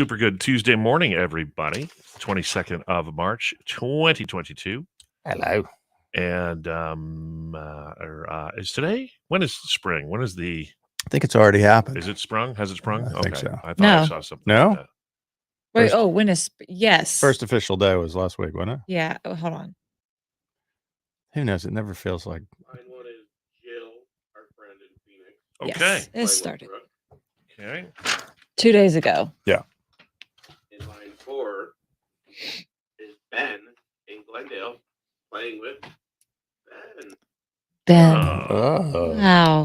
Super good Tuesday morning, everybody. 22nd of March, 2022. Hello. And is today? When is spring? When is the... I think it's already happened. Is it sprung? Has it sprung? I think so. I thought I saw something. No? Like that. Wait, when is... Yes. First official day was last week, wasn't it? Yeah. Oh, hold on. Who knows? It never feels like... Line 1 is Jill, our friend in Phoenix. Okay. Yes, it started. Okay. 2 days ago. Yeah. In line 4 is Ben in Glendale playing with Ben. Ben. Oh. Wow.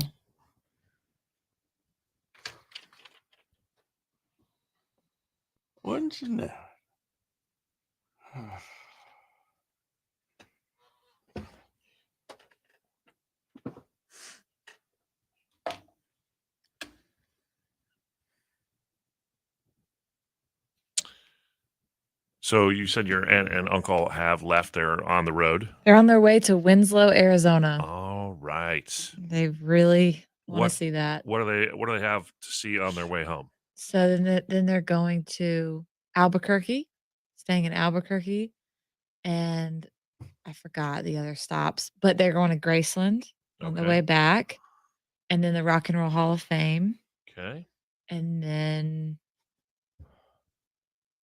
Wouldn't you know? So you said your aunt and uncle have left. They're on the road. They're on their way to Winslow, Arizona. All right. They really want to see that. What do they have to see on their way home? So then they're going to Albuquerque, staying in Albuquerque, and I forgot the other stops, but they're going to Graceland on the way back, and then the Rock and Roll Hall of Fame. Okay. And then,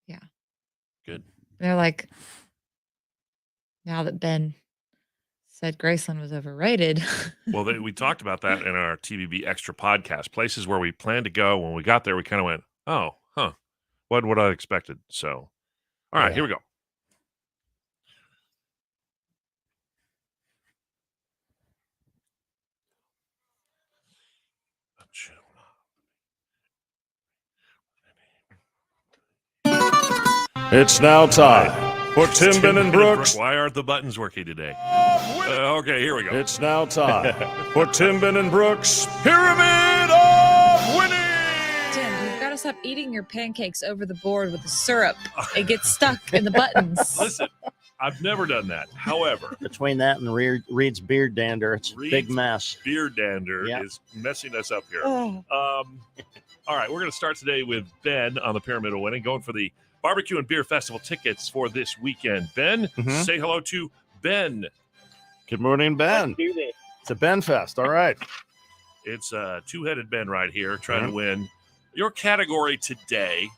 yeah. Good. They're like, now that Ben said Graceland was overrated. Well, we talked about that in our TBB Extra podcast. Places where we planned to go. When we got there, we kind of went, oh, huh. What I expected. So, all right, here we go. It's now time for Tim, Ben, and Brooks. Why aren't the buttons working today? Okay, here we go. It's now time for Tim, Ben, and Brooks' Pyramid of Winning. Tim, you've got to stop eating your pancakes over the board with the syrup. It gets stuck in the buttons. Listen, I've never done that. However, between that and Reed's beard dander, it's a big mess. Beard dander is messing us up here. Oh. All right, we're going to start today with Ben on the Pyramid of Winning, going for the Barbecue and Beer Festival tickets for this weekend. Ben, say hello to Ben. Good morning, Ben. Let's do this. It's a Ben Fest. All right. It's a two-headed Ben right here trying to win. Your category today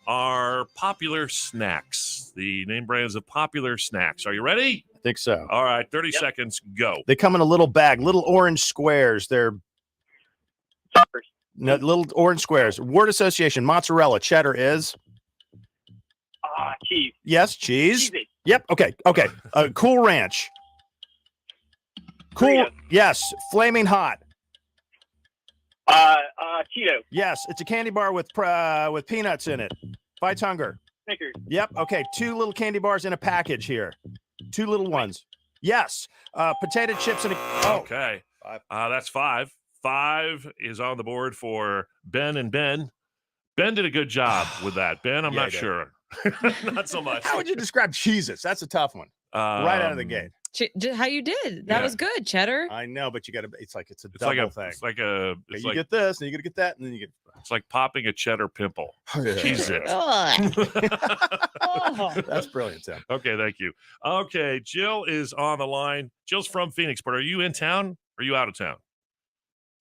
are popular snacks, the name brands of popular snacks. Are you ready? I think so. All right, 30 seconds, go. They come in a little bag, little orange squares. They're little orange squares. Word association, mozzarella. Cheddar is? Cheese. Yes, cheese. Cheesy. Yep. Okay. Cool Ranch. Cool. Doritos. Yes. Flaming Hot. Cheeto. Yes. It's a candy bar with peanuts in it. Fights hunger. Snickers. Yep. Okay. 2 little candy bars in a package here. 2 little ones. Yes. Potato chips in a. Oh. Okay. That's 5. 5 is on the board for Ben and Ben. Ben did a good job with that. Ben, I'm not sure. Not so much. How would you describe Cheez-Its? That's a tough one. Right out of the gate. How you did. That was good, Cheddar. I know, but you got to, it's a double thing. It's like a, you get this, and you got to get that, and then you get. It's like popping a cheddar pimple. Yeah. Cheez-Its. That's brilliant, Tim. Okay, thank you. Okay, Jill is on the line. Jill's from Phoenix, but are you in town or are you out of town?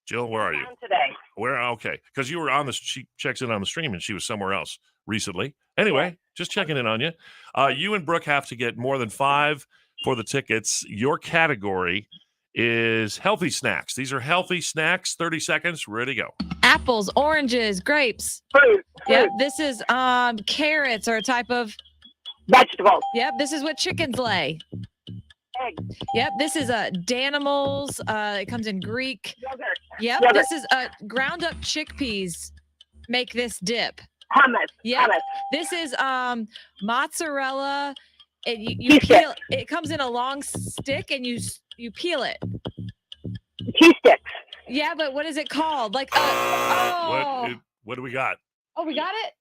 Jill, where are you? Today. Where? Okay, because you were on she checks in on the stream and she was somewhere else recently. Anyway, just checking in on you. You and Brooke have to get more than 5 for the tickets. Your category is healthy snacks. These are healthy snacks. 30 seconds. Ready to go. Apples, oranges, grapes. Fruit. Yep. This is carrots or a type of Vegetables. Yep. This is what chickens lay. Eggs. Yep. This is Danimals. It comes in Greek. Yogurt. Yep. Yogurt. This is ground up chickpeas. Make this dip. Hummus. Yep. Hummus. This is mozzarella. You peel. It comes in a long stick, and you peel it. Cheese sticks. Yeah, but what is it called? Like What do we got? Oh, we got it.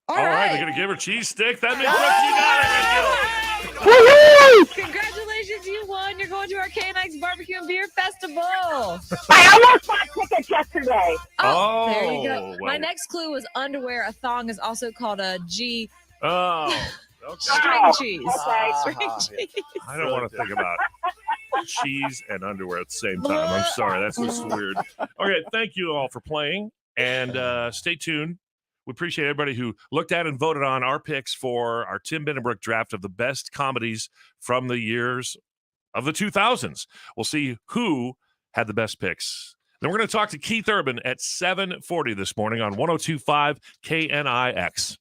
All right, we're gonna give her cheese stick. That means you got it. Woo-hoo! Congratulations, you won. You're going to our K&X Barbecue and Beer Festival. I almost bought tickets yesterday. There you go. Well, My next clue was underwear. A thong is also called a G. Oh, okay. String Oh, cheese. okay. String Ah, cheese. I don't want to think about cheese and underwear at the same time. I'm sorry. That's just weird. Okay. Thank you all for playing. And stay tuned. We appreciate everybody who looked at and voted on our picks for our Tim Benenbrook draft of the best comedies from the years of the 2000s. We'll see who had the best picks. Then we're going to talk to Keith Urban at 7:40 this morning on 102.5 KNIX.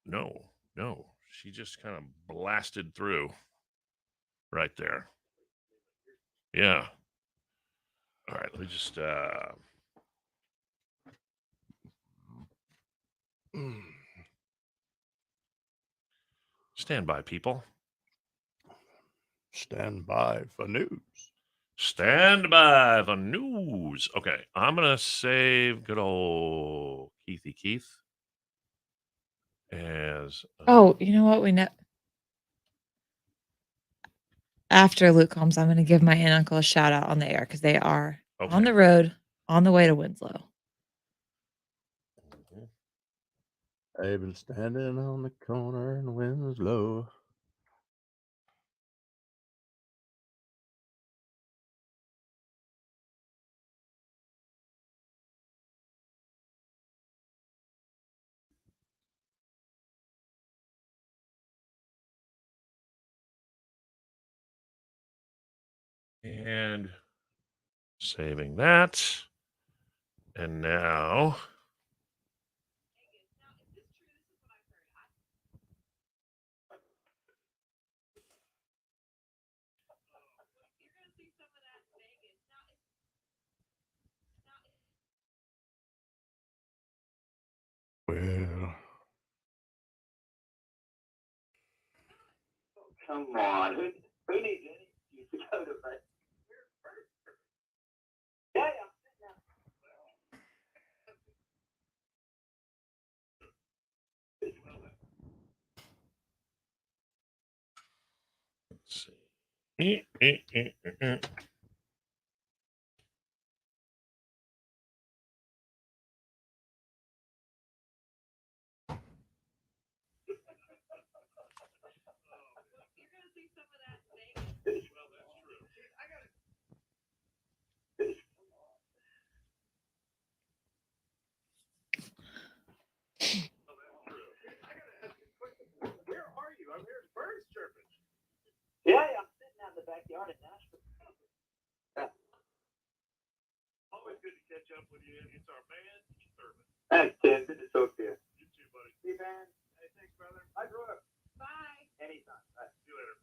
No. She just kind of blasted through right there. Yeah. All right. Let me just stand by, people. Stand by for news. Stand by the news. Okay. I'm going to save good old Keithy Keith as. Oh, you know what? After Luke comes, I'm going to give my aunt and uncle a shout out on the air because they are Okay. on the road on the way to Winslow. I've been standing on the corner and the wind's low. And saving that. And now. Well, Come on. Who needs any excuse to go to bed? Yeah. Let's see. Where are you? I'm hearing birds chirping. Yeah, I'm sitting out in the backyard at Nashville. Always good to catch up with you. It's our man, Keith Urban. Thanks, Tim. Good to talk to you. You too, buddy. See you, man. Hey, thanks, brother. I grew up. Bye. Anytime. Bye. See you later.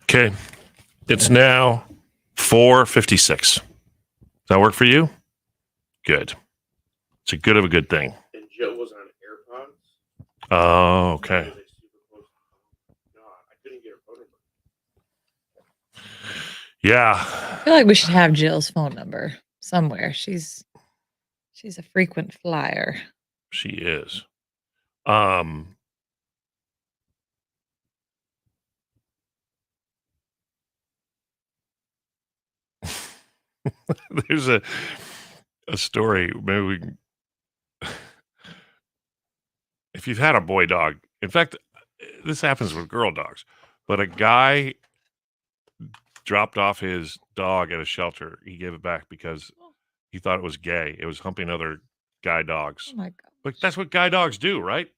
Okay. It's now 4:56. Does that work for you? Good. It's a good thing. And Joe was on AirPods. Oh, okay. He was, like, super close. No, I couldn't get her phone number. Yeah. I feel like we should have Jill's phone number somewhere. She's a frequent flyer. She is. There's a story. Maybe we can, if you've had a boy dog, in fact, this happens with girl dogs, but a guy dropped off his dog at a shelter. He gave it back because he thought it was gay. It was humping other guy dogs. Oh my god. But that's what guy dogs do, right?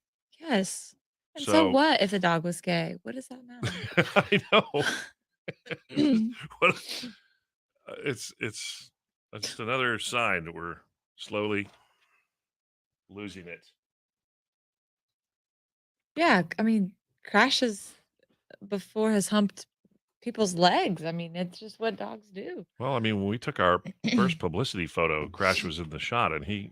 Yes. And so So- what if the dog was gay? What does that matter? I know. What, it's just another sign that we're slowly losing it. Yeah, I mean, crashes before has humped people's legs. I mean, it's just what dogs do. Well, I mean, when we took our first publicity photo, Crash was in the shot, and he,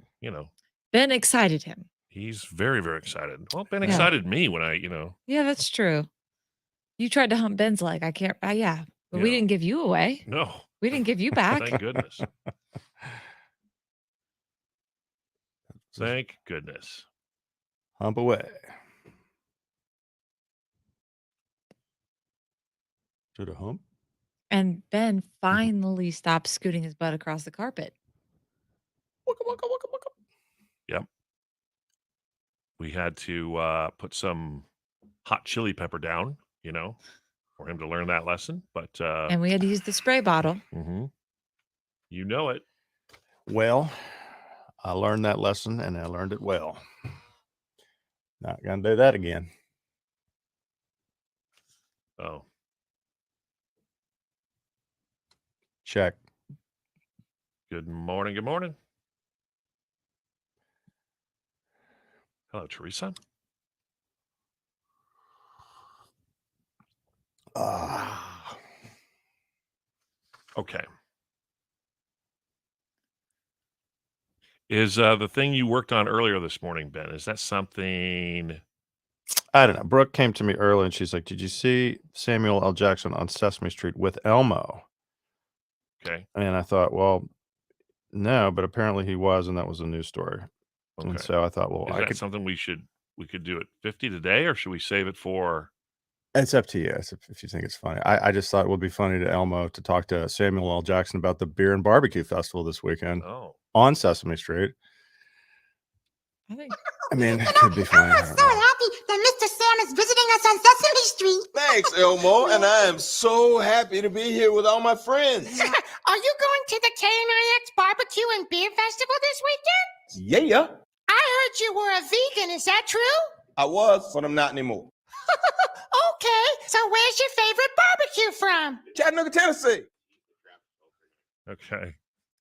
Ben excited him. he's very, very excited. Well, Ben Yeah. excited me when I, Yeah, that's true. You tried to hump Ben's leg. I can't. Yeah, but we Yeah. didn't give you away. no, We didn't give you back. thank goodness. Thank goodness. hump away. To the home. And Ben finally stopped scooting his butt across the carpet. Yep. We had to put some hot chili pepper down, for him to learn that lesson. But And we had to use the spray bottle. you know it. Well, I learned that lesson and I learned it well. Not gonna do that again. Oh, Check. good morning. Good morning. Hello, Teresa. Okay. Is the thing you worked on earlier this morning, Ben, is that something? I don't know. Brooke came to me early and she's like, "Did you see Samuel L. Jackson on Sesame Street with Elmo?" Okay. And I thought, well, no, but apparently he was, and that was a news story. Okay. And so I thought, well, Is that something we could do at 50 today, or should we save it for? It's up to you if you think it's funny. I just thought it would be funny to Elmo to talk to Samuel L. Jackson about the beer and barbecue festival this weekend Oh, on Sesame Street. I mean, it could be funny. I'm so happy that Mr. Sam is visiting us on Sesame Street. Thanks, Elmo, and I am so happy to be here with all my friends. Are you going to the KNIX Barbecue and Beer Festival this weekend? Yeah, I heard you were a vegan. Is that true? I was, but I'm not anymore. Okay, so where's your favorite barbecue from? Chattanooga, Tennessee. okay.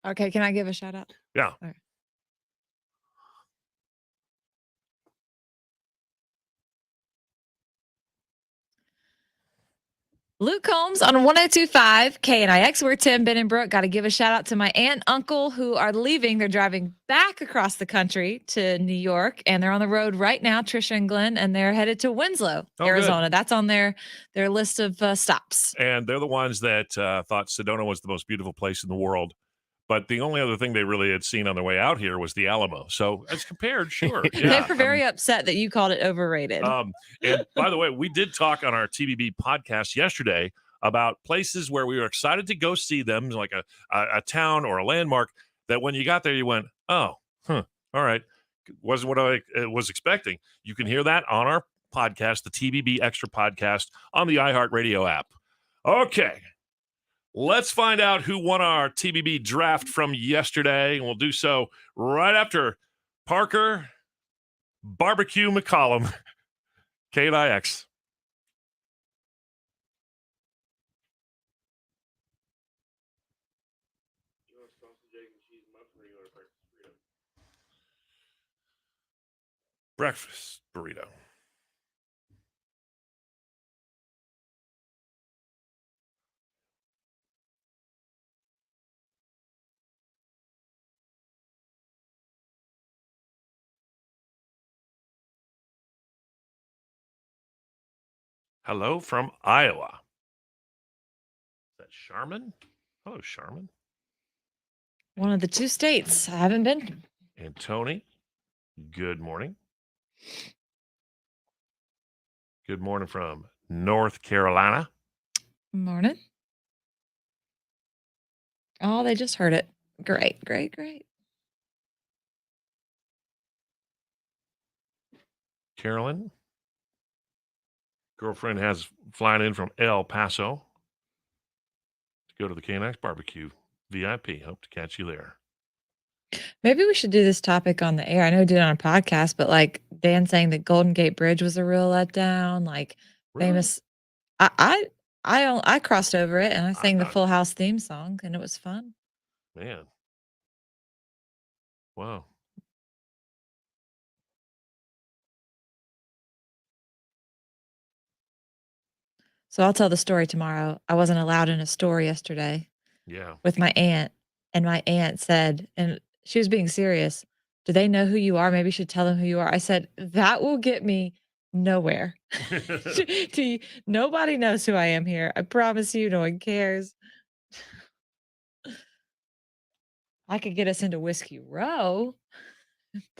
Okay, can I give a shout out? Yeah. Okay. Luke Combs on 1025 KNIX. We're Tim, Ben, and Brooke. Got to give a shout out to my aunt and uncle who are leaving. They're driving back across the country to New York, and they're on the road right now, Trisha and Glenn, and they're headed to Winslow, Arizona. Good. That's on their list of stops. And they're the ones that thought Sedona was the most beautiful place in the world. But the only other thing they really had seen on their way out here was the Alamo. So as compared, sure. Yeah. They were very upset that you called it overrated. And by the way, we did talk on our TBB podcast yesterday about places where we were excited to go see them, like a town or a landmark that when you got there, you went, oh, all right. Wasn't what I was expecting. You can hear that on our podcast, the TBB Extra podcast on the iHeartRadio app. Okay. Let's find out who won our TBB draft from yesterday, and we'll do so right after Parker Barbecue McCollum, KNIX. Breakfast burrito. Hello from Iowa. Is that Charmin? Hello, Charmin. One of the two states I haven't been to. And Tony, good morning. Good morning from North Carolina. Morning. Oh, they just heard it. Great, great, great. Carolyn. Girlfriend has flying in from El Paso to go to the KNX Barbecue VIP. Hope to catch you there. Maybe we should do this topic on the air. I know we did it on a podcast, but like Dan saying that Golden Gate Bridge was a real letdown, like famous. I crossed over it and I sang the Full House theme song and it was fun. Man. Wow. So I'll tell the story tomorrow. I wasn't allowed in a store yesterday. Yeah. With my aunt, and my aunt said, and she was being serious, do they know who you are? Maybe you should tell them who you are. I said, that will get me nowhere. Nobody knows who I am here. I promise you, no one cares. I could get us into Whiskey Row,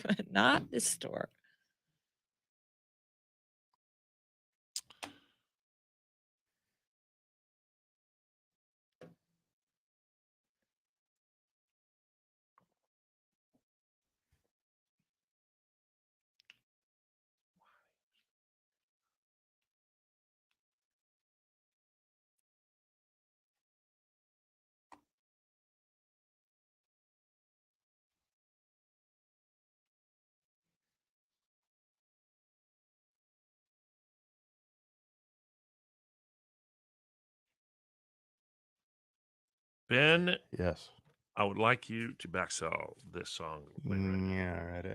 but not this store. Ben, Yes. I would like you to backsell this song. Yeah, ready.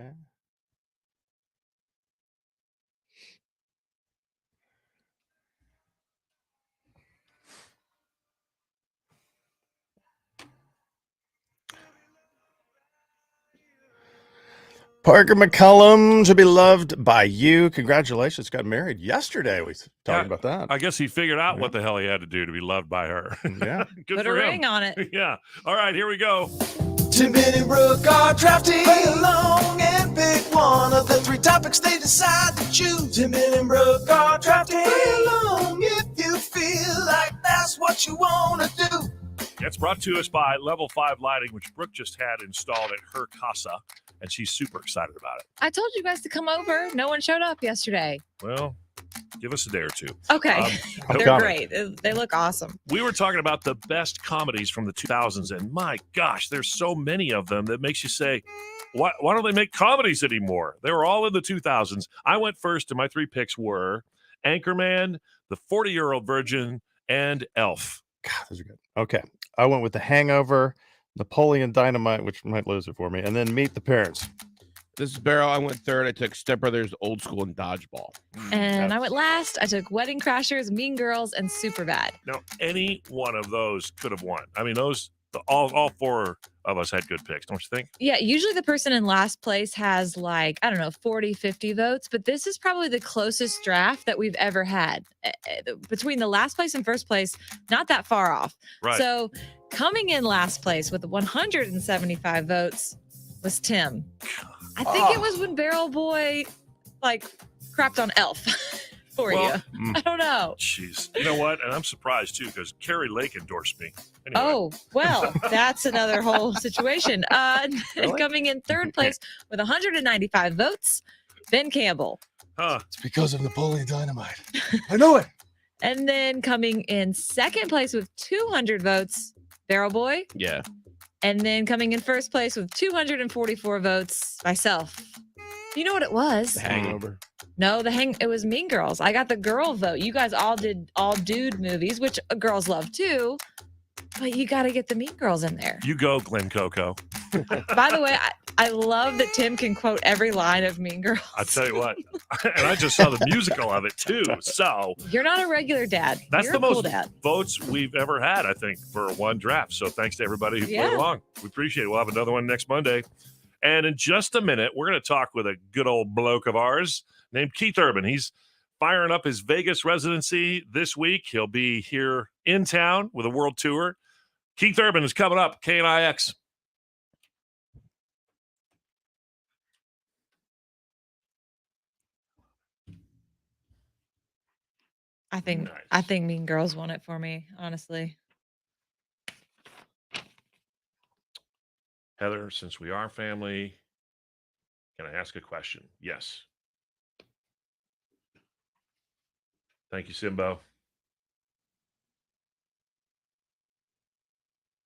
Parker McCullum, to be loved by you. Congratulations. Got married yesterday. We talked about that. I guess he figured out Yeah. what the hell he had to do to be loved by her. Yeah. Good Put for a him. ring on it. Yeah. All right, here we go. Tim and Brooke are drafting. Play along and pick one of the 3 topics they decide to choose. Tim and Brooke are drafting. Play along if you feel like that's what you want to do. It's brought to us by Level 5 Lighting, which Brooke just had installed at her casa, and she's super excited about it. I told you guys to come over. No one showed up yesterday. Well, give us a day or two. Okay. I'm They're coming. great. They look awesome. We were talking about the best comedies from the 2000s, and my gosh, there's so many of them that makes you say, why don't they make comedies anymore? They were all in the 2000s. I went first, and my 3 picks were Anchorman, The 40-Year-Old Virgin, and Elf. God, those are good. Okay. I went with The Hangover, Napoleon Dynamite, which might lose it for me, and then Meet the Parents. This is Barrow. I went third. I took Step Brothers, Old School, and Dodgeball. And I went last. I took Wedding Crashers, Mean Girls, and Superbad. Now, any one of those could have won. I mean, all 4 of us had good picks, don't you think? Yeah, usually the person in last place has like, I don't know, 40, 50 votes, but this is probably the closest draft that we've ever had. Between the last place and first place, not that far off. Right. So coming in last place with 175 votes was Tim. I think it was when Barrel Boy like crapped on Elf for you. I don't know. Jeez. You know what? And I'm surprised too, because Carrie Lake endorsed me. Anyway. Oh, well, that's another whole situation. Really? Coming in third place with 195 votes, Ben Campbell. Huh. It's because of Napoleon Dynamite. I know it. And then coming in second place with 200 votes, Barrel Boy. Yeah. And then coming in first place with 244 votes, myself. You know what it was? The Hangover. No, it was Mean Girls. I got the girl vote. You guys all did all dude movies, which girls love too. But you got to get the Mean Girls in there. You go, Glen Coco. By the way, I love that Tim can quote every line of Mean Girls. I tell you what, and I just saw the musical of it too. So You're not a regular dad. that's You're the a cool most dad. votes we've ever had, I think, for one draft. So thanks to everybody who played along. We appreciate it. We'll have another one next Monday. And in just a minute, we're going to talk with a good old bloke of ours named Keith Urban. He's firing up his Vegas residency this week. He'll be here in town with a world tour. Keith Urban is coming up, KNIX. I think Mean Girls won it for me, honestly. Heather, since we are family, can I ask a question? Yes. Thank you, Simbo.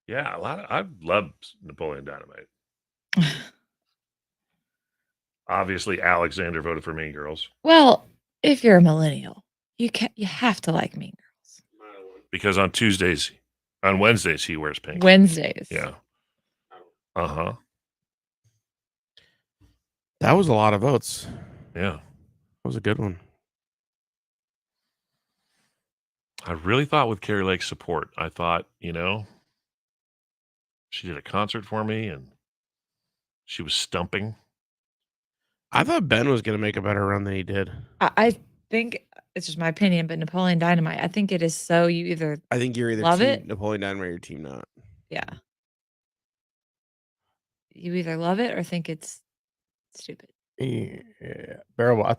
Yeah, I love Napoleon Dynamite. Obviously, Alexander voted for Mean Girls Well, if you're a millennial, you have to like Mean Girls. because on Wednesdays, he wears pink. Wednesdays. Yeah. Uh-huh. That was a lot of votes. Yeah. That was a good one. I really thought with Carrie Lake's support, I thought, she did a concert for me and she was stumping. I thought Ben was going to make a better run than he did. I think it's just my opinion, but Napoleon Dynamite, I think it is so you either I think you're either love team it. Napoleon Dynamite or team not. Yeah. You either love it or think it's stupid. Yeah. Barrel. I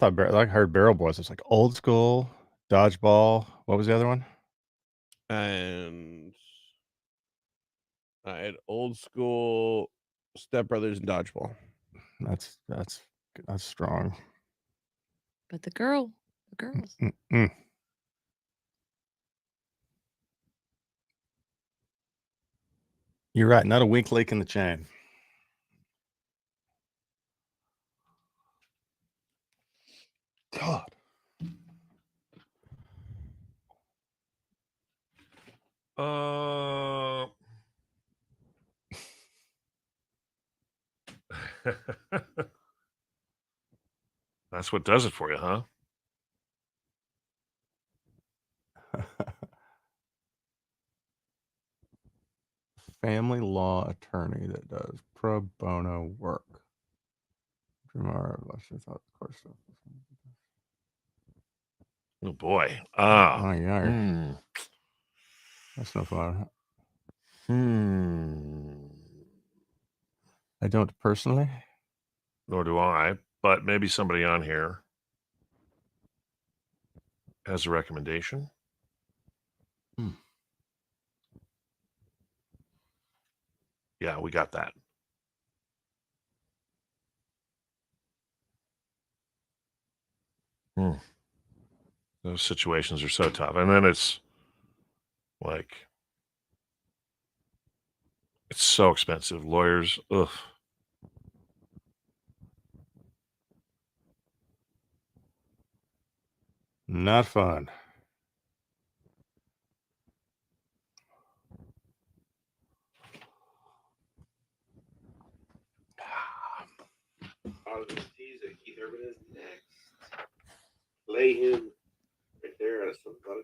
heard Barrel Boys. It's like Old School, Dodgeball. What was the other one? And I had Old School, Step Brothers, and Dodgeball. That's strong. But the girls. Mm-mm. You're right. Not a weak link in the chain. God. That's what does it for you, huh? Family law attorney that does pro bono work. Oh boy. Oh yeah. Hmm. That's no fun. Hmm. I don't personally. Nor do I, but maybe somebody on here has a recommendation. Yeah, we got that. Those situations are so tough. And then it's like, it's so expensive. Lawyers, ugh. Not fun. All of these teas that Keith Urban is next. Lay him right there out of some butter.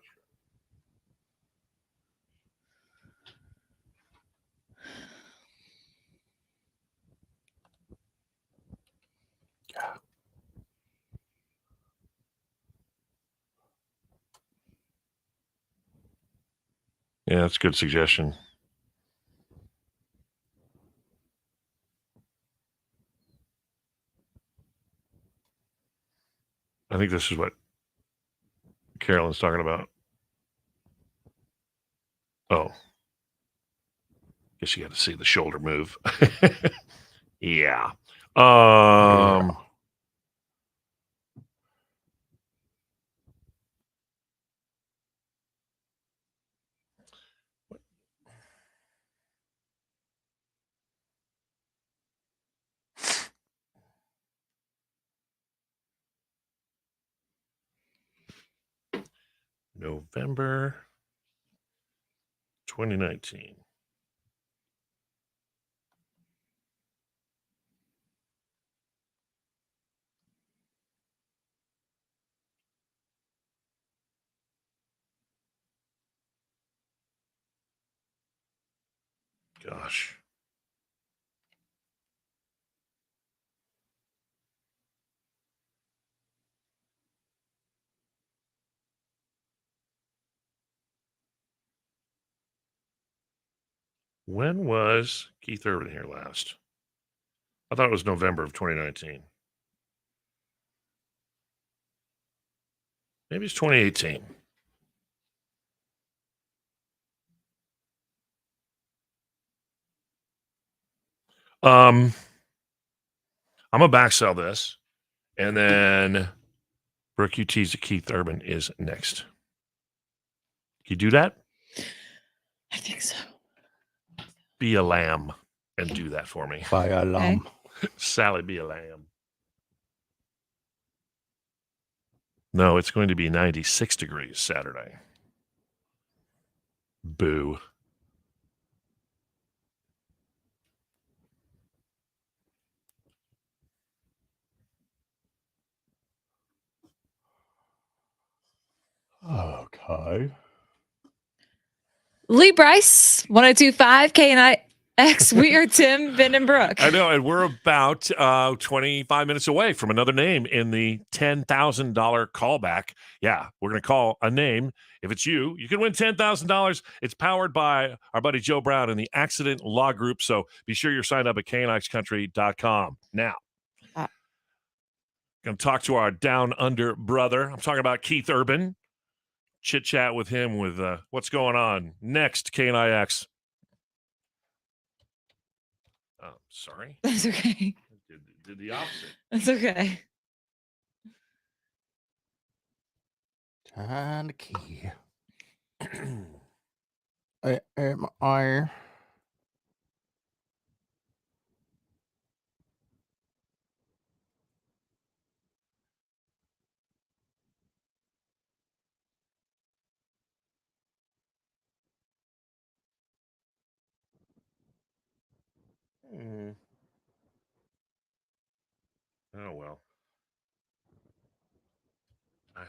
Yeah, that's a good suggestion. I think this is what Carolyn's talking about. Oh. Guess you got to see the shoulder move. Yeah. November 2019. Gosh. When was Keith Urban here last? I thought it was November of 2019. Maybe it's 2018. I'm gonna back sell this, and then Brooke UT's Keith Urban is next. Can you do that? I think so. Be a lamb and do that for me. By a lamb. Sally, be a lamb. No, it's going to be 96 degrees Saturday. Boo. Okay. Lee Bryce, 1025 KNIX. We are Tim, Ben, and Brooke. I know, and we're about 25 minutes away from another name in the $10,000 callback. Yeah, we're going to call a name. If it's you, you can win $10,000. It's powered by our buddy Joe Brown and the Accident Law Group. So be sure you're signed up at knixcountry.com. Now, going to talk to our down under brother. I'm talking about Keith Urban. Chit chat with him with what's going on next. KNIX. Oh, sorry. That's okay. Did the opposite. That's okay. Time to key.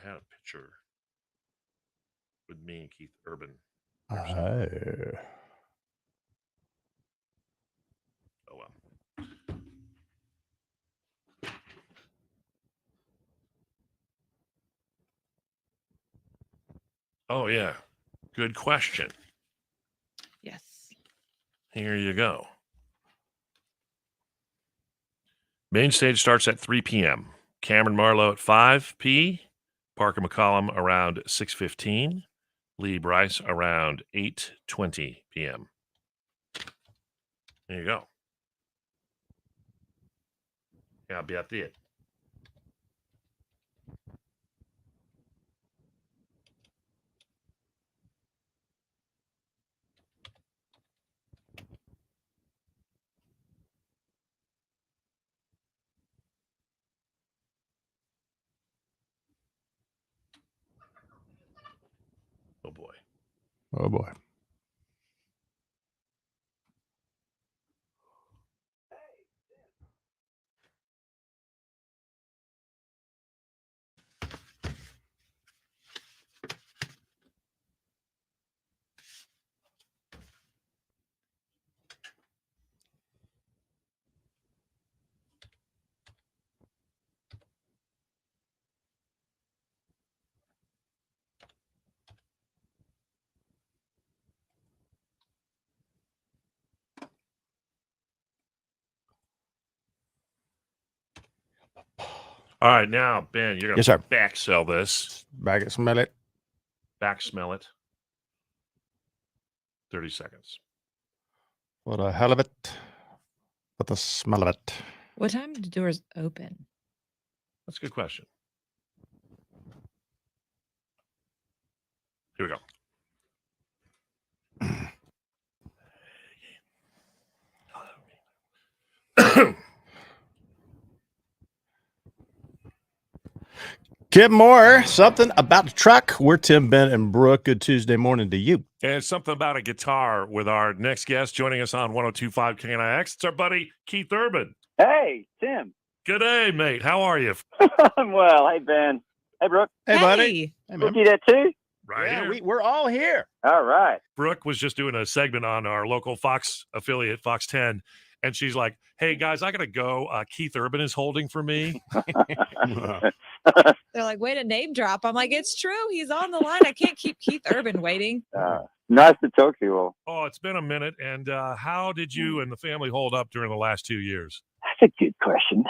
had a picture with me and Keith Urban. Oh. Oh, well. Oh, yeah. Good question. Yes. Here you go. Main stage starts at 3 p.m. Cameron Marlowe at 5 p. Parker McCollum around 6:15. Lee Bryce around 8:20 p.m. There you go. Ja, bet det. Oh, boy. Oh, boy. All right, now, Ben, you're going Yes, to sir. back sell this. Back it, smell it. Back smell it. 30 seconds. For the hell of it. For the smell of it. What time do doors open? That's a good question. Here we go. Kip Moore, something about the truck. We're Tim, Ben, and Brooke. Good Tuesday morning to you. And something about a guitar with our next guest joining us on 102.5 KNIX. It's our buddy Keith Urban. Hey, Tim. Good day, mate. How are you? I'm well. Hey, Ben. Hey, Brooke. Hey, buddy. Hey, Brooke, you there too? Right yeah, here. we're all here. All right. Brooke was just doing a segment on our local Fox affiliate, Fox 10, and she's like, "Hey guys, I gotta go. Keith Urban is holding for me." They're like, way to name drop. I'm like, it's true. He's on the line. I can't keep Keith Urban waiting. Nice to talk to you all. Oh, it's been a minute. And how did you and the family hold up during the last 2 years? That's a good question.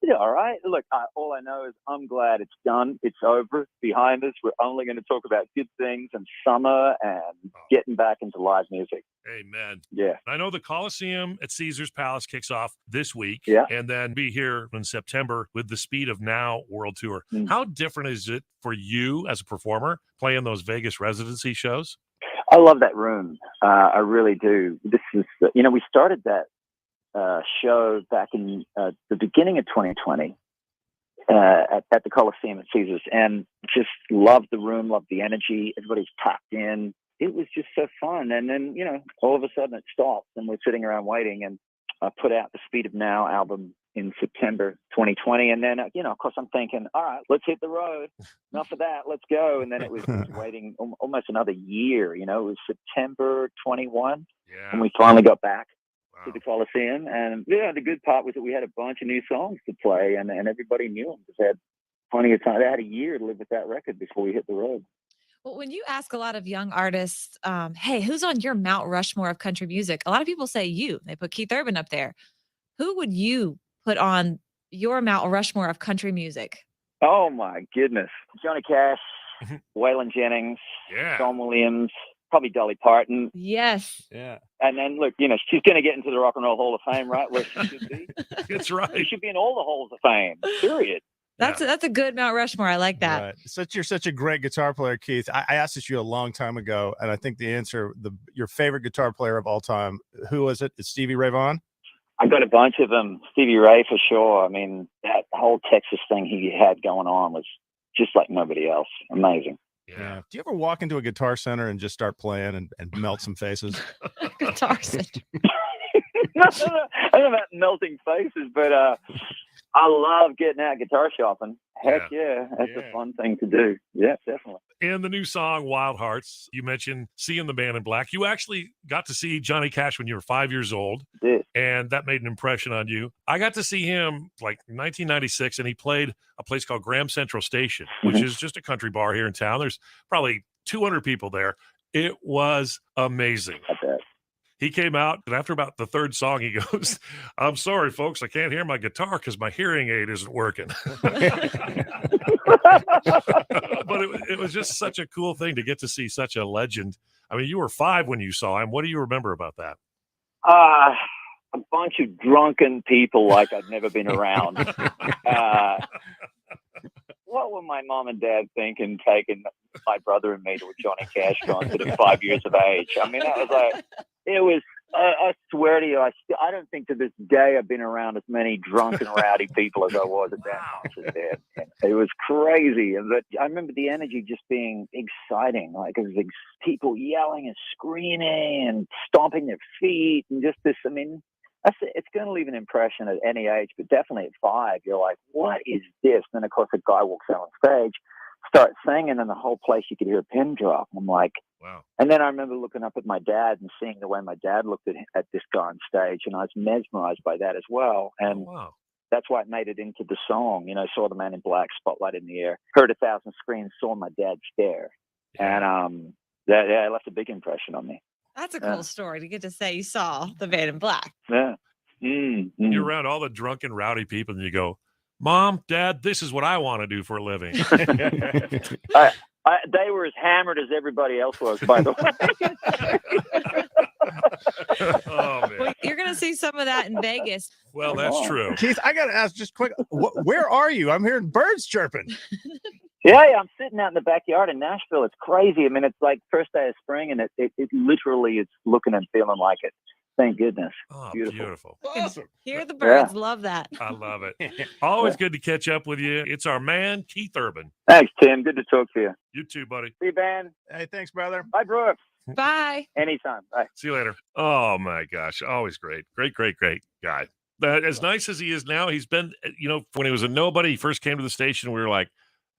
Yeah, all right. Look, all I know is I'm glad it's done. It's over. It's behind us. We're only going to talk about good things and summer and getting back into live music. Amen. Yeah. I know the Coliseum at Caesar's Palace kicks off this week. Yeah. And then be here in September with the Speed of Now World Tour. How different is it for you as a performer playing those Vegas residency shows? I love that room. I really do. This is, we started that show back in the beginning of 2020 at the Coliseum at Caesars, and just loved the room, loved the energy. Everybody's packed in. It was just so fun. And then, all of a sudden it stopped and we're sitting around waiting, and I put out the Speed of Now album in September 2020. And then, of course I'm thinking, all right, let's hit the road. Enough of that. Let's go. And then it was waiting almost another year, it was September 21 and we finally got back to the Coliseum. And the good part was that we had a bunch of new songs to play, and everybody knew them. They had plenty of time. They had a year to live with that record before we hit the road. Well, when you ask a lot of young artists, hey, who's on your Mount Rushmore of country music? A lot of people say you. They put Keith Urban up there. Who would you put on your Mount Rushmore of country music? Oh, my goodness. Johnny Cash, Waylon Jennings, Don Williams, probably Dolly Parton. Yes. Yeah. And then, look, she's going to get into the Rock and Roll Hall of Fame, right? Where she should be. That's right. She should be in all the halls of fame, period. That's a good Mount Rushmore. I like that. Right. You're such a great guitar player, Keith. I asked this you a long time ago, and I think the answer, your favorite guitar player of all time, who was it? It's Stevie Ray Vaughan? I got a bunch of them. Stevie Ray for sure. I mean, that whole Texas thing he had going on was just like nobody else. Amazing. Yeah. Do you ever walk into a Guitar Center and just start playing and melt some faces? Guitar Center. I don't know about melting faces, but I love getting out guitar shopping. Heck yeah, that's Yeah. a fun thing to do. Yeah, definitely. And the new song Wild Hearts, you mentioned seeing the Man in Black. You actually got to see Johnny Cash when you were 5 years old, Did. and that made an impression on you. I got to see him like 1996, and he played a place called Graham Central Station, which is just a country bar here in town. There's probably 200 people there. It was amazing. I bet. He came out, and after about the third song, he goes, "I'm sorry, folks, I can't hear my guitar because my hearing aid isn't working." But it was just such a cool thing to get to see such a legend. I mean, you were 5 when you saw him. What do you remember about that? A bunch of drunken people like I'd never been around. What were my mom and dad thinking taking my brother and me to a Johnny Cash concert at 5 years of age? I mean, that was like, it was, I swear to you, I don't think to this day I've been around as many drunk and rowdy people as I was at that concert there. And it was crazy. And I remember the energy just being exciting. Like, it was people yelling and screaming and stomping their feet and just this, I mean, it's going to leave an impression at any age, but definitely at 5, you're like, what is this? And then, of course, a guy walks out on stage, starts singing, and the whole place, you could hear a pin drop. I'm like, wow. And then I remember looking up at my dad and seeing the way my dad looked at this guy on stage, and I was mesmerized by that as well. And wow. That's why it made it into the song. You know, saw the Man in Black, spotlight in the air, heard 1,000 screams, saw my dad stare. Yeah. And it left a big impression on me. That's a cool story to get to say you saw the Man in Black. Yeah. You're around all the drunken, rowdy people, and you go, "Mom, Dad, this is what I want to do for a living." They were as hammered as everybody else was, by the way. Oh, man. Well, you're going to see some of that in Vegas. Well, that's true. Keith, I got to ask just quick, where are you? I'm hearing birds chirping. Yeah, I'm sitting out in the backyard in Nashville. It's crazy. I mean, it's like first day of spring, and it literally is looking and feeling like it. Thank goodness. Oh, Beautiful. beautiful. Awesome. Hear the birds. Love that. I love it. Always good to catch up with you. It's our man, Keith Urban. Thanks, Tim. Good to talk to you. You too, buddy. See you, Ben. Hey, thanks, brother. Bye, Brooks. Bye. Anytime. Bye. See you later. Oh, my gosh. Always great. Great guy. As nice as he is now, he's been, when he was a nobody, he first came to the station, we were like,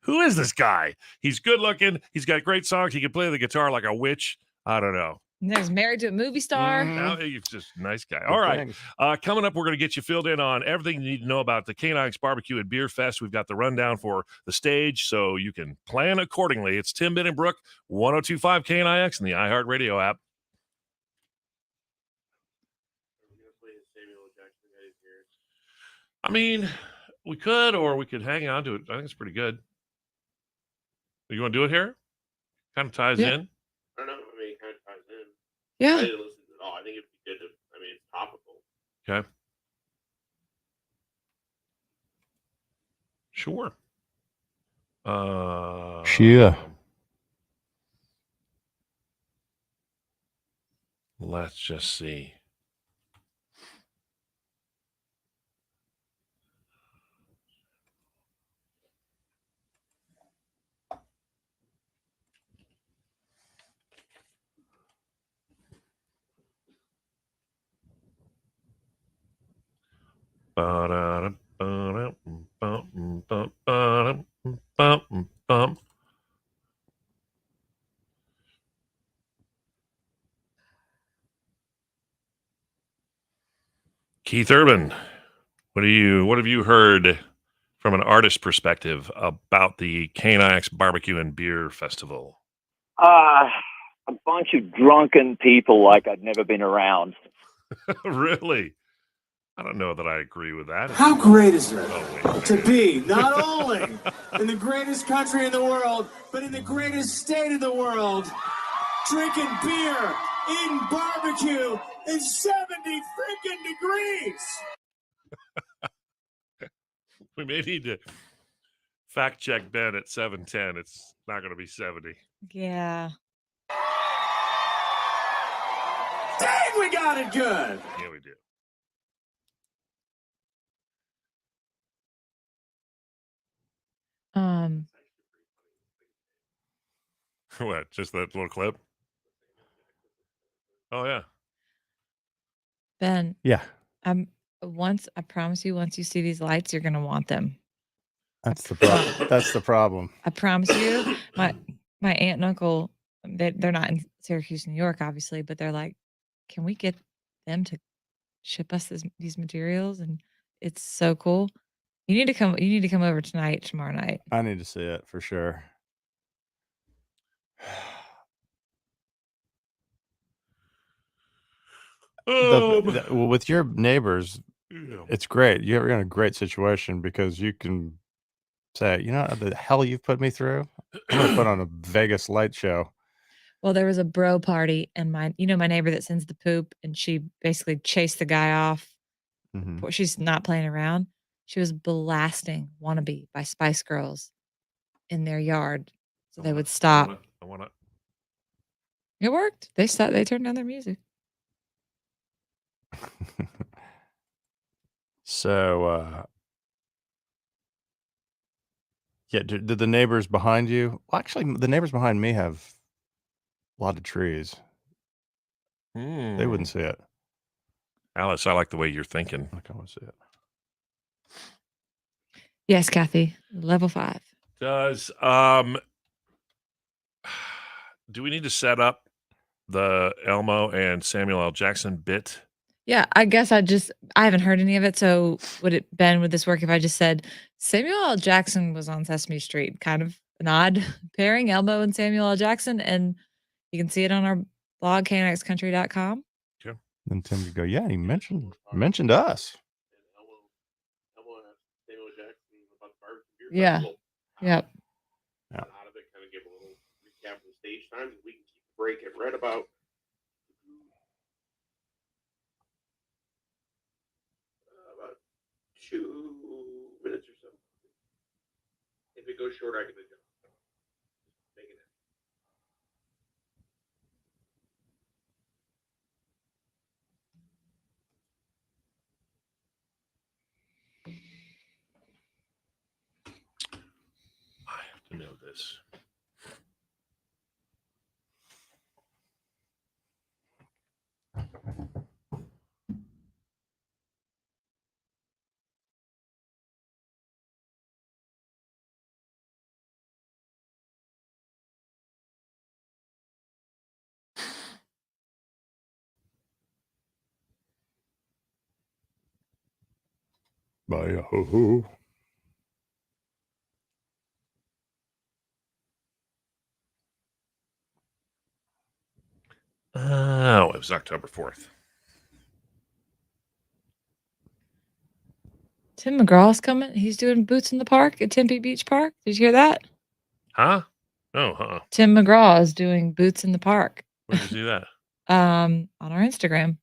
who is this guy? He's good looking. He's got great songs. He can play the guitar like a witch. I don't know. And he's married to a movie star. No, he's just a nice guy. All right. Coming up, we're going to get you filled in on everything you need to know about the K9X Barbecue and Beer Fest. We've got the rundown for the stage, so you can plan accordingly. It's Tim, Ben, and Brooke, 102.5 K9X and the iHeartRadio app. I mean, we could, or we could hang on to it. I think it's pretty good. You want to do it here? Kind of ties in. I don't know. I mean, it kind of ties in. Yeah. I didn't listen to it all. I think it'd be good to, I mean, it's topical. Okay. Sure. Sure. Let's just see. Keith Urban, what have you heard from an artist perspective about the K9X Barbecue and Beer Festival? A bunch of drunken people like I'd never been around. Really? I don't know that I agree with that. How great is it wait. to be not only in the greatest country in the world, but in the greatest state in the world, drinking beer, eating barbecue in 70 freaking degrees. We may need to fact check Ben at 7:10. It's not going to be 70. Yeah. Dang, we got it good. Yeah, we do. What? Just that little clip? Oh yeah. Ben. Yeah. I'm I promise you, once you see these lights, you're gonna want them. That's the problem. That's the problem. I promise you. My aunt and uncle, they're not in Syracuse, New York, obviously, but they're like, can we get them to ship us these materials? And it's so cool. You need to come. You need to come over tomorrow night. I need to see it for sure. With your neighbors, it's great. You're in a great situation because you can say, you know what the hell you've put me through? I'm gonna put on a Vegas light show. Well, there was a bro party, and my neighbor that sends the poop, and she basically chased the guy off. Mhm. She's not playing around. She was blasting "Wannabe" by Spice Girls in their yard, so they would stop. I want to. It worked. They stopped. They turned down their music. So, yeah, did the neighbors behind you? Well, actually, the neighbors behind me have a lot of trees. They wouldn't see it. Alice, I like the way you're thinking. I want to see it. Yes, Kathy. Level 5. Does do we need to set up the Elmo and Samuel L. Jackson bit? Yeah, I guess I haven't heard any of it. So would this work if I just said Samuel L. Jackson was on Sesame Street? Kind of an odd pairing, Elmo and Samuel L. Jackson, and you can see it on our blog, knxcountry.com. Sure. Then Tim could go, yeah, he mentioned us. Yeah. Yep. Out of it, kind of give a little recap of the stage times, and we can keep the break at right about 2 minutes or so. If it goes short, I can adjust. Make it I have to know this. Bye. Ho. Oh, it was October 4th. Tim McGraw's coming. He's doing Boots in the Park at Tempe Beach Park. Did you hear that? Huh? Oh, Tim McGraw is doing Boots in the Park. Where did you see that? On our Instagram.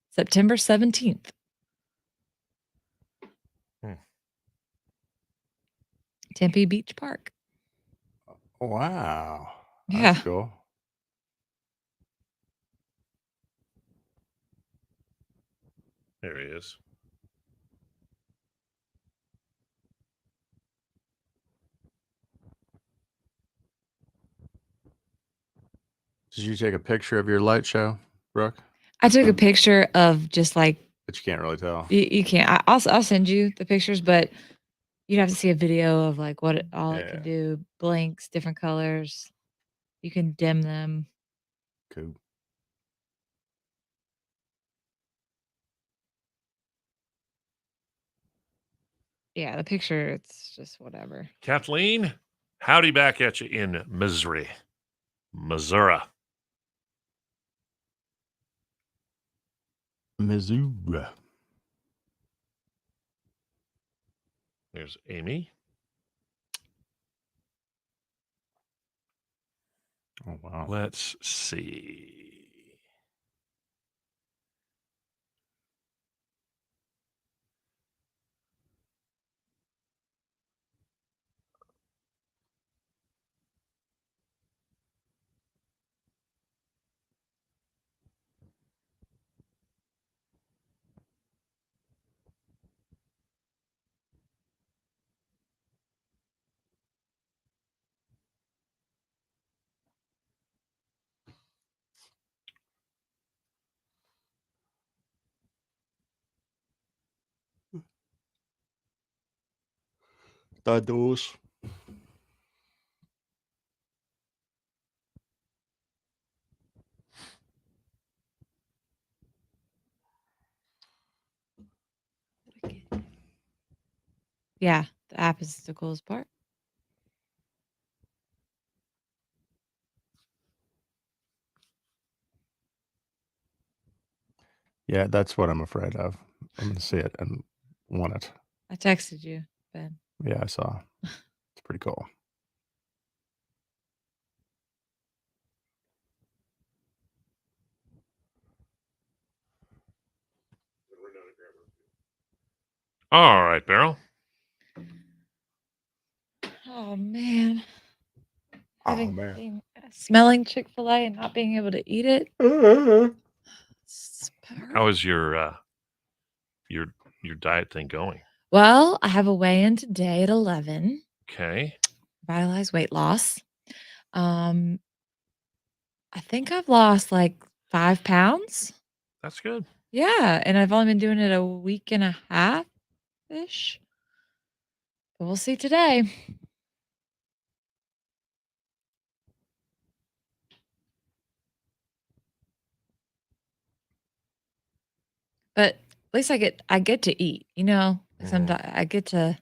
September 17th. Tempe Beach Park. Wow. Yeah. That's cool. There he is. Did you take a picture of your light show, Brooke? I took a picture of just like. But you can't really tell. You can't. I'll send you the pictures, but you'd have to see a video of like what it can do. Blinks, different colors. You can dim them. Cool. Yeah, the picture, it's just whatever. Kathleen, howdy back at you in Missouri. Missouri. There's Amy. Oh, wow. Let's see. Dados. Yeah, the app is the coolest part. Yeah, that's what I'm afraid of. I'm going to see it and want it. I texted you, Ben. Yeah, I saw. It's pretty cool. All right, Beryl. Oh man. Oh, man. Smelling Chick-fil-A and not being able to eat it. How is your diet thing going? Well, I have a weigh-in today at 11. Okay. Vitalize weight loss. I think I've lost like 5 pounds. That's good. Yeah, and I've only been doing it a week and a half-ish. But we'll see today. But at least I get to eat, you know? Sometimes I get to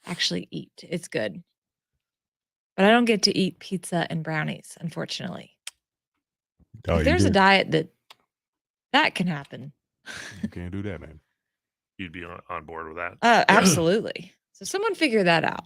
actually eat. It's good. But I don't get to eat pizza and brownies, unfortunately. Oh, If there's a diet that can happen. You can't do that, man. You'd be on board with that. Absolutely. So someone figure that out.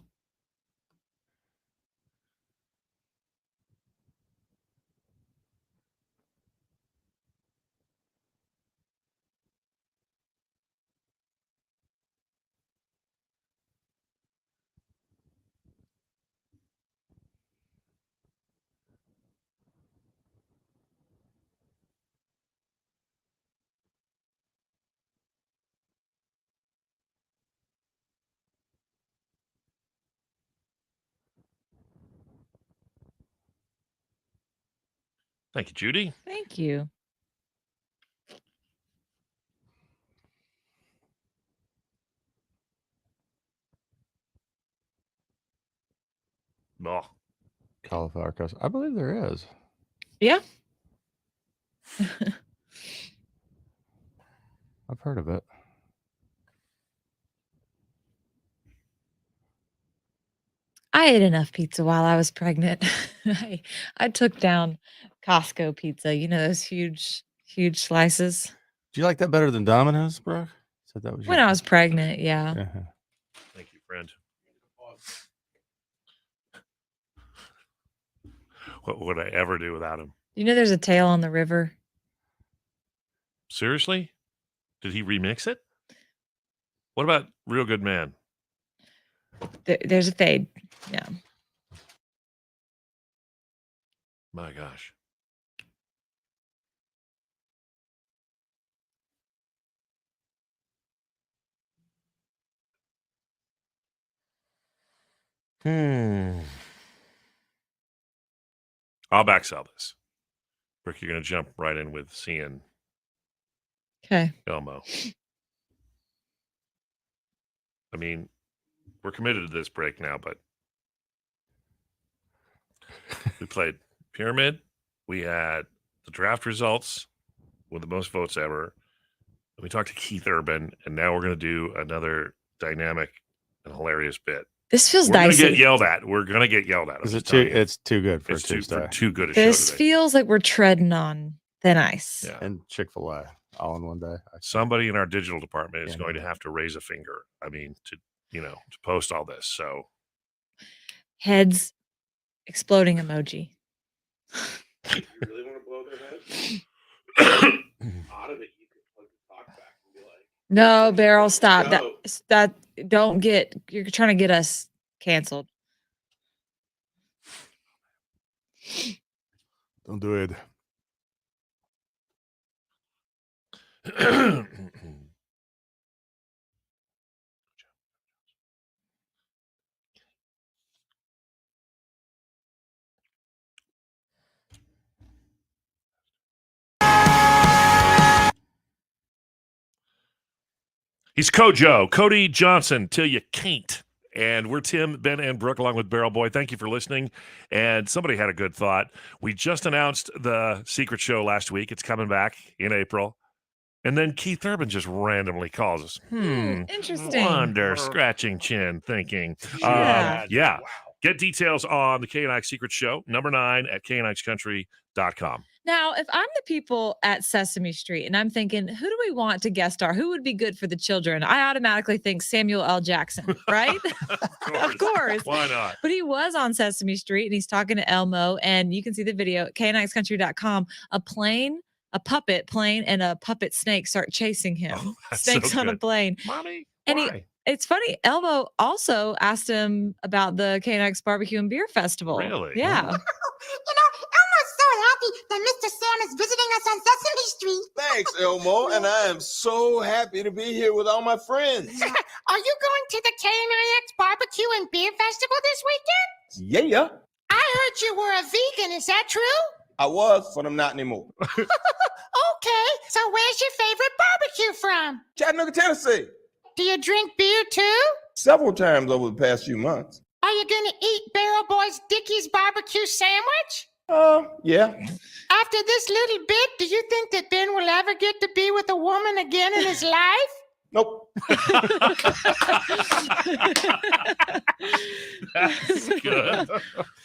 Thank you, Judy. Thank you. Oh. Cauliflower crust. I believe there is. Yeah. I've heard of it. I ate enough pizza while I was pregnant. I took down Costco pizza. You know those huge slices. Do you like that better than Domino's, Brooke? Said that was When I was pregnant, yeah. Uh-huh. Thank you, friend. What would I ever do without him? You know there's a Tale on the River? Seriously? Did he remix it? What about Real Good Man? There's a fade. Yeah. My gosh. I'll back sell this. Rick, you're going to jump right in with seeing Elmo. I mean, we're committed to this break now, but we played Pyramid. We had the draft results with the most votes ever. We talked to Keith Urban, and now we're going to do another dynamic and hilarious bit. This feels We're going to dicey. get yelled at. We're going to get yelled at. Is it too? It's too good for Tuesday. Too good a This show today. feels like we're treading on thin ice. Yeah. And Chick-fil-A all in one day. Somebody in our digital department is going to have to raise a finger. I mean, to post all this. So Heads exploding emoji. You really want to blow their head? Out of it, you can plug the talk back and be like, No, Beryl, stop. No. That don't get. You're trying to get us canceled. Don't do it. He's Kojo, Cody Johnson, till you can't. And we're Tim, Ben, and Brooke, along with Barrel Boy. Thank you for listening. And somebody had a good thought. We just announced the secret show last week. It's coming back in April. And then Keith Urban just randomly calls us. Interesting. Wonder, scratching chin, thinking. Yeah. Yeah. Get details on the KNX Secret Show, number 9 at knxcountry.com. Now, if I'm the people at Sesame Street and I'm thinking, who do we want to guest star? Who would be good for the children? I automatically think Samuel L. Jackson, right? Of course. Why not? But he was on Sesame Street and he's talking to Elmo, and you can see the video at knxcountry.com. A puppet plane and a puppet snake start chasing him. Oh, that's Snakes so on a good. plane. Mommy, And why? it's funny, Elmo also asked him about the KNX Barbecue and Beer Festival. Really? Yeah. Elmo's so happy that Mr. Sam is visiting us on Sesame Street. Thanks, Elmo, and I am so happy to be here with all my friends. Are you going to the KNX Barbecue and Beer Festival this weekend? Yeah, I heard you were a vegan. Is that true? I was, but I'm not anymore. Okay, so where's your favorite barbecue from? Chattanooga, Tennessee. Do you drink beer too? Several times over the past few months. Are you gonna eat Barrel Boy's Dickie's barbecue sandwich? Yeah. After this little bit, do you think that Ben will ever get to be with a woman again in his life? Nope. That's good.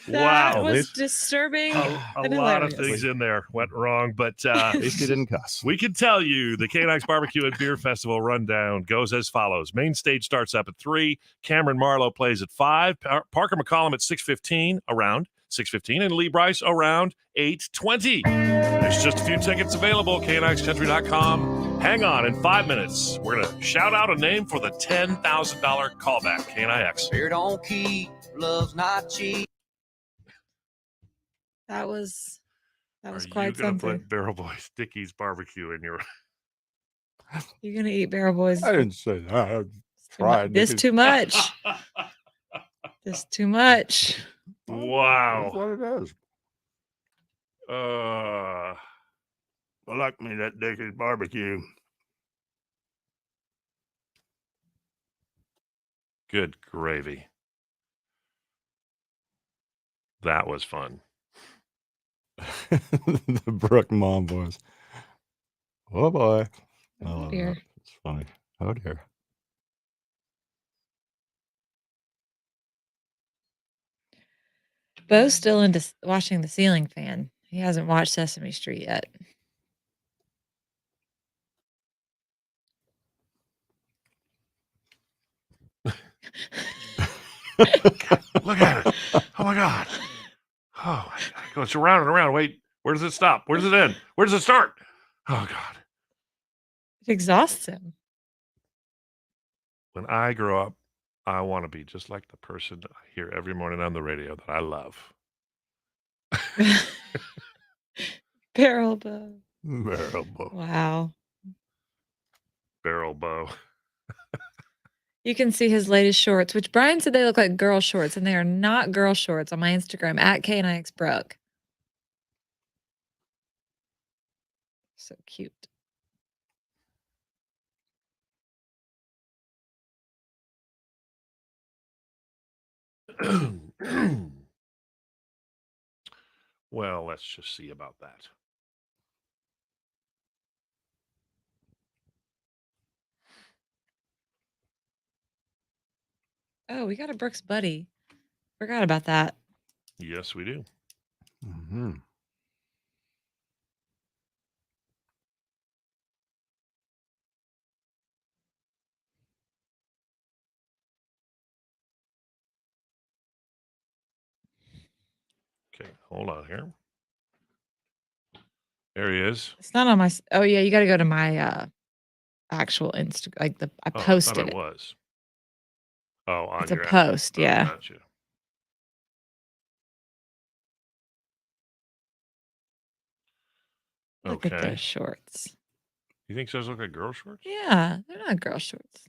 That Wow. was disturbing. A and lot of hilarious. things in there went wrong, but At least he didn't cuss. we can tell you the KNX Barbecue and Beer Festival rundown goes as follows. Main stage starts up at 3. Cameron Marlowe plays at 5. Parker McCollum at 6:15, around 6:15, and Lee Bryce around 8:20. There's just a few tickets available, knxcountry.com. Hang on, in 5 minutes, we're going to shout out a name for the $10,000 callback, KNIX. Beer don't keep, love's not cheap. That was Are quite you going to something. put Barrel Boy's Dickie's barbecue in your... You're gonna eat Barrel Boys. I didn't say that. I tried. This too much. This too much. That's Wow. what it is. I like me that Dickie's barbecue. Good gravy. That was fun. The Brooke mom voice. Oh boy. I Oh love dear. that. It's funny. Oh dear. Bo's still into watching the ceiling fan. He hasn't watched Sesame Street yet. Look at it. Oh my God. Oh my God. It goes around and around. Wait, where does it stop? Where does it end? Where does it start? Oh God. It exhausts him. When I grow up, I want to be just like the person I hear every morning on the radio that I love. Barrel Bo. Barrel Bo. Wow. Barrel Bow. You can see his latest shorts, which Brian said they look like girl shorts, and they are not girl shorts on my Instagram at KNIXBrooke. So cute. Well, let's just see about that. Oh, we got a Brooks buddy. Forgot about that. Yes, we do. Mm-hmm. Okay, hold on here. There he is. It's not on my. Oh yeah, you got to go to my actual Instagram. Like I Oh, I posted thought it. it was. Oh, on It's a your post, Oh, yeah. Gotcha. Look at Okay. those shorts. You think those look like girl shorts? Yeah, they're not girl shorts.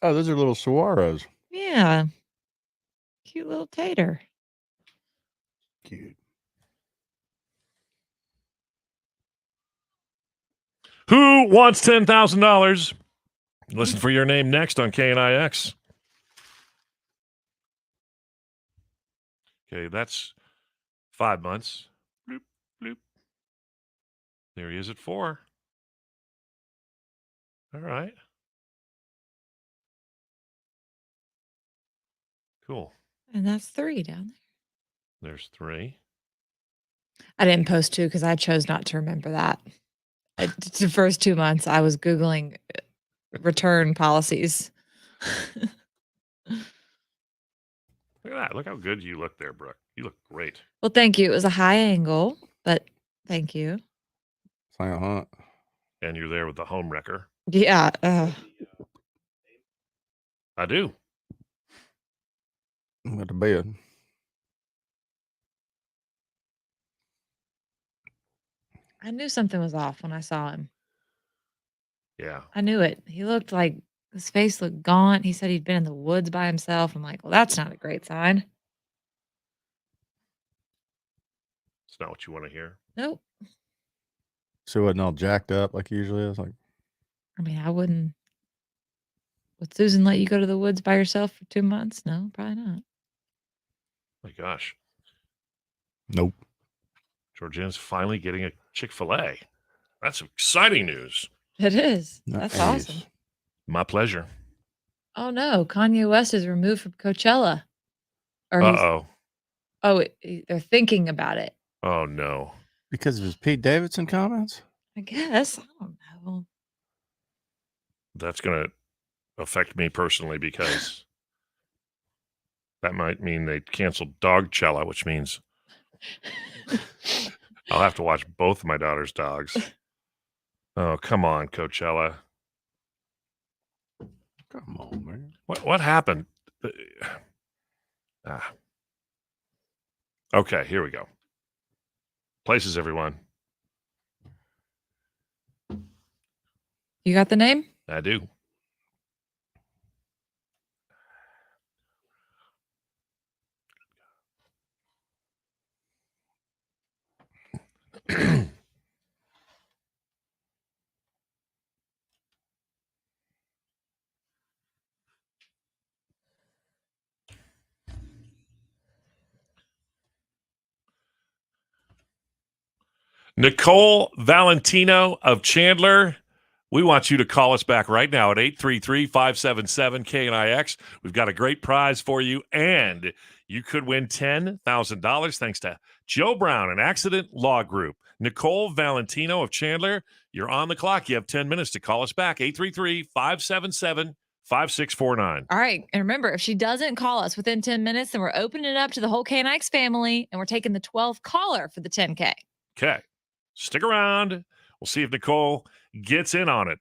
Oh, those are little saguaros. Yeah, cute little tater. Cute. Who wants $10,000? Listen for your name next on KNIX. Okay, that's 5 months. Bloop, bloop. There he is at 4. All right. Cool. And that's 3 down there. There's 3. I didn't post 2 because I chose not to remember that. The first 2 months, I was Googling return policies. Look at that. Look how good you look there, Brooke. You look great. Well, thank you. It was a high angle, but thank you. It's like a hunt. And you're there with the home wrecker. Yeah. I do. I'm at the bed. I knew something was off when I saw him. Yeah. I knew it. He looked like his face looked gaunt. He said he'd been in the woods by himself. I'm like, well, that's not a great sign. It's not what you want to hear. Nope. So it wasn't all jacked up like he usually is. Like, I mean, I wouldn't. Would Susan let you go to the woods by yourself for 2 months? No, probably not. My gosh. nope. Georgiana's finally getting a Chick-fil-A. That's exciting news. It is. That's Nice. awesome. My pleasure. Oh no, Kanye West is removed from Coachella. Or he's, Uh-oh. they're thinking about it. Oh, no. Because of his Pete Davidson comments? I guess. I don't know. That's going to affect me personally because that might mean they canceled Dogchella, which means I'll have to watch both of my daughter's dogs. Oh, come on, Coachella. Come on, man. What happened? Okay, here we go. Places, everyone. You got the name? I do. Nicole Valentino of Chandler. We want you to call us back right now at 833-577-KNIX. We've got a great prize for you, and you could win $10,000 thanks to Joe Brown, an accident law group. Nicole Valentino of Chandler, you're on the clock. You have 10 minutes to call us back, 833-577-5649. All right. And remember, if she doesn't call us within 10 minutes, then we're opening it up to the whole KNX family, and we're taking the 12th caller for the 10K. Okay. Stick around. We'll see if Nicole gets in on it.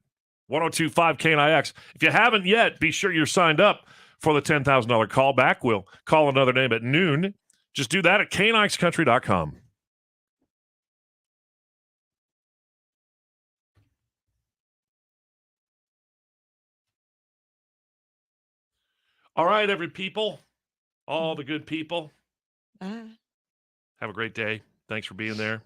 102.5 KNIX. If you haven't yet, be sure you're signed up for the $10,000 callback. We'll call another name at noon. Just do that at knixcountry.com. All right, every people, all the good people. Bye. Have a great day. Thanks for being there.